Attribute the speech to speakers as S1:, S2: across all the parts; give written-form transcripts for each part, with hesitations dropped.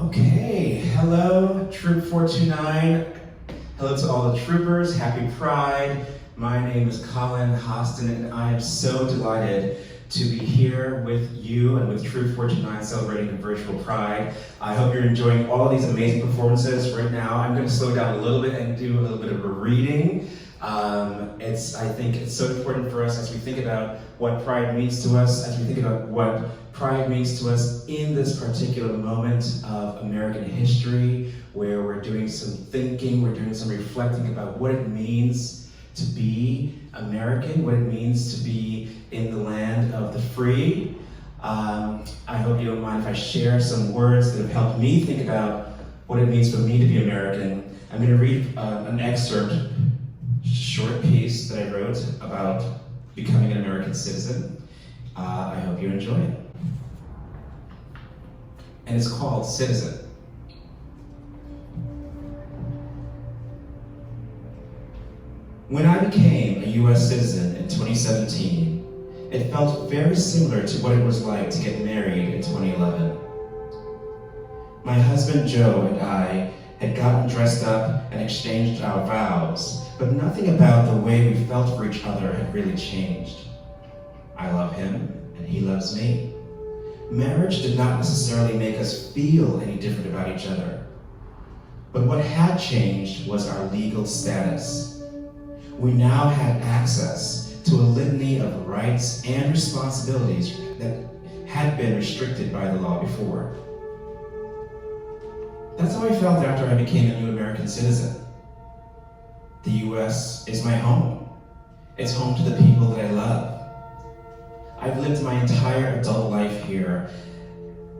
S1: Okay, hello, Troupe429. Hello to all the troopers, happy Pride. My name is Colin Hosten, and I am so delighted to be here with you and with Troupe429 celebrating the virtual Pride. I hope you're enjoying all of these amazing performances. Right now, I'm going to slow down a little bit and do a little bit of a reading. I think it's so important for us as we think about what Pride means to us, as we think about what Pride means to us in this particular moment of American history, where we're doing some thinking, we're doing some reflecting about what it means to be American, what it means to be in the land of the free. I hope you don't mind if I share some words that have helped me think about what it means for me to be American. I'm going to read an excerpt, short piece that I wrote about becoming an American citizen. I hope you enjoy it. And it's called Citizen. When I became a US citizen in 2017, it felt very similar to what it was like to get married in 2011. My husband Joe and I had gotten dressed up and exchanged our vows, but nothing about the way we felt for each other had really changed. I love him, and he loves me. Marriage did not necessarily make us feel any different about each other. But what had changed was our legal status. We now had access to a litany of rights and responsibilities that had been restricted by the law before. That's how I felt after I became a new American citizen. The US is my home. It's home to the people that I love. I've lived my entire adult life here,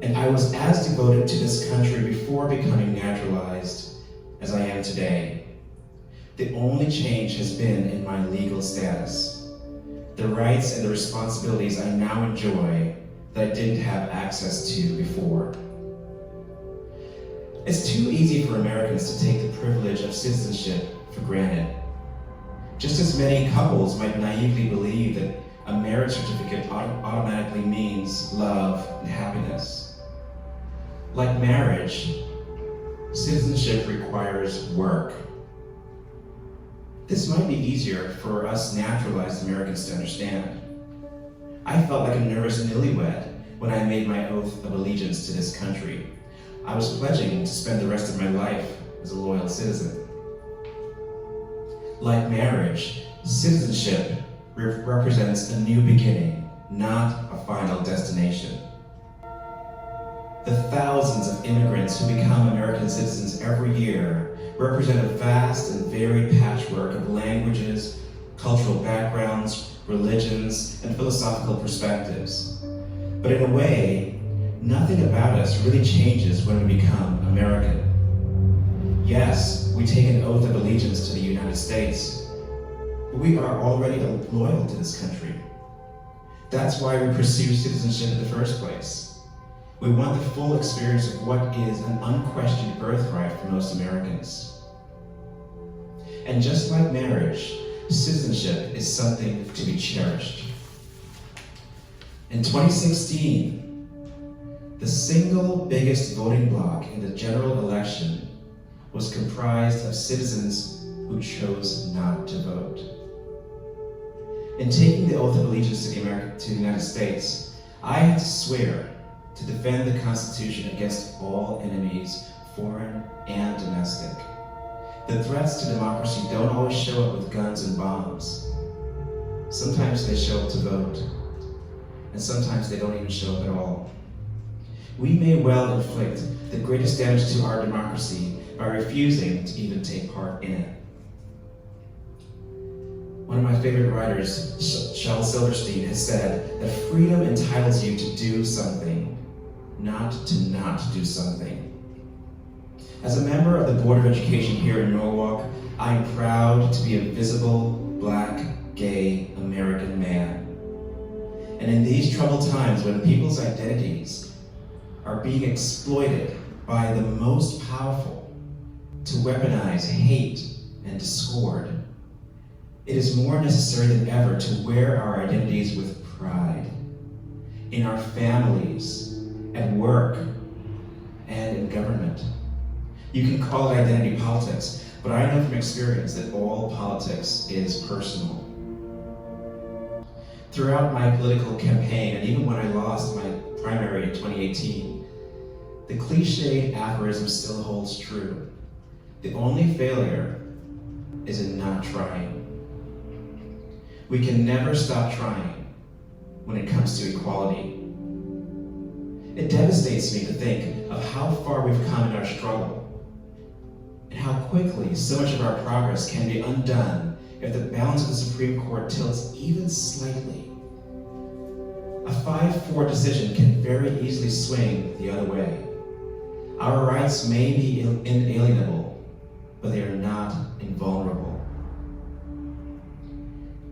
S1: and I was as devoted to this country before becoming naturalized as I am today. The only change has been in my legal status. The rights and the responsibilities I now enjoy that I didn't have access to before. It's too easy for Americans to take the privilege of citizenship for granted. Just as many couples might naively believe that a marriage certificate automatically means love and happiness. Like marriage, citizenship requires work. This might be easier for us naturalized Americans to understand. I felt like a nervous newlywed when I made my oath of allegiance to this country. I was pledging to spend the rest of my life as a loyal citizen. Like marriage, citizenship represents a new beginning, not a final destination. The thousands of immigrants who become American citizens every year represent a vast and varied patchwork of languages, cultural backgrounds, religions, and philosophical perspectives. But in a way, nothing about us really changes when we become American. Yes, we take an oath of allegiance to the United States, but we are already loyal to this country. That's why we pursue citizenship in the first place. We want the full experience of what is an unquestioned birthright for most Americans. And just like marriage, citizenship is something to be cherished. In 2016, the single biggest voting bloc in the general election was comprised of citizens who chose not to vote. In taking the oath of allegiance to the United States, I had to swear to defend the Constitution against all enemies, foreign and domestic. The threats to democracy don't always show up with guns and bombs. Sometimes they show up to vote, and sometimes they don't even show up at all. We may well inflict the greatest damage to our democracy by refusing to even take part in it. One of my favorite writers, Shel Silverstein, has said that freedom entitles you to do something, not to not do something. As a member of the Board of Education here in Norwalk, I am proud to be a visible, black, gay American man. And in these troubled times when people's identities are being exploited by the most powerful to weaponize hate and discord, it is more necessary than ever to wear our identities with pride in our families, at work, and in government. You can call it identity politics, but I know from experience that all politics is personal. Throughout my political campaign, and even when I lost my primary in 2018, the cliched aphorism still holds true. The only failure is in not trying. We can never stop trying when it comes to equality. It devastates me to think of how far we've come in our struggle, and how quickly so much of our progress can be undone if the balance of the Supreme Court tilts even slightly. A 5-4 decision can very easily swing the other way. Our rights may be inalienable, but they are not invulnerable.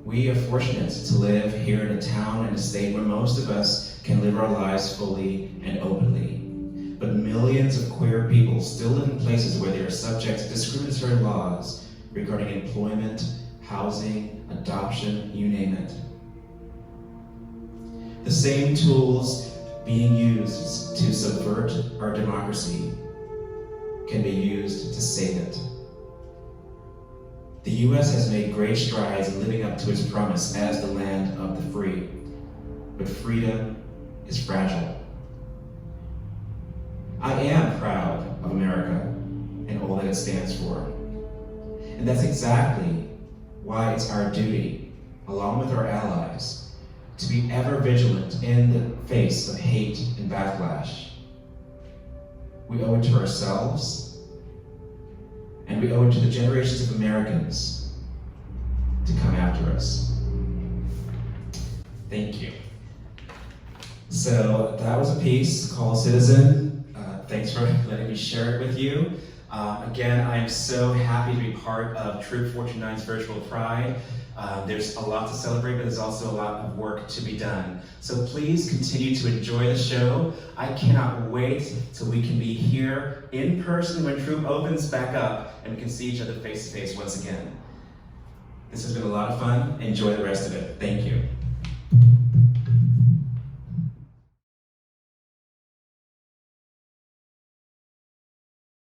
S1: We are fortunate to live here in a town and a state where most of us can live our lives fully and openly. But millions of queer people still live in places where they are subject to discriminatory laws regarding employment, housing, adoption, you name it. The same tools being used to subvert our democracy can be used to save it. The U.S. has made great strides in living up to its promise as the land of the free, but freedom is fragile. I am proud of America and all that it stands for. And that's exactly why it's our duty, along with our allies, to be ever vigilant in the face of hate and backlash. We owe it to ourselves, and we owe it to the generations of Americans to come after us. Thank you. So that was a piece called Citizen. Thanks for letting me share it with you. Again, I am so happy to be part of Troupe429's Virtual Pride. There's a lot to celebrate, but there's also a lot of work to be done. So please continue to enjoy the show. I cannot wait till we can be here in person when Troupe opens back up and we can see each other face to face once again. This has been a lot of fun. Enjoy the rest of it. Thank you.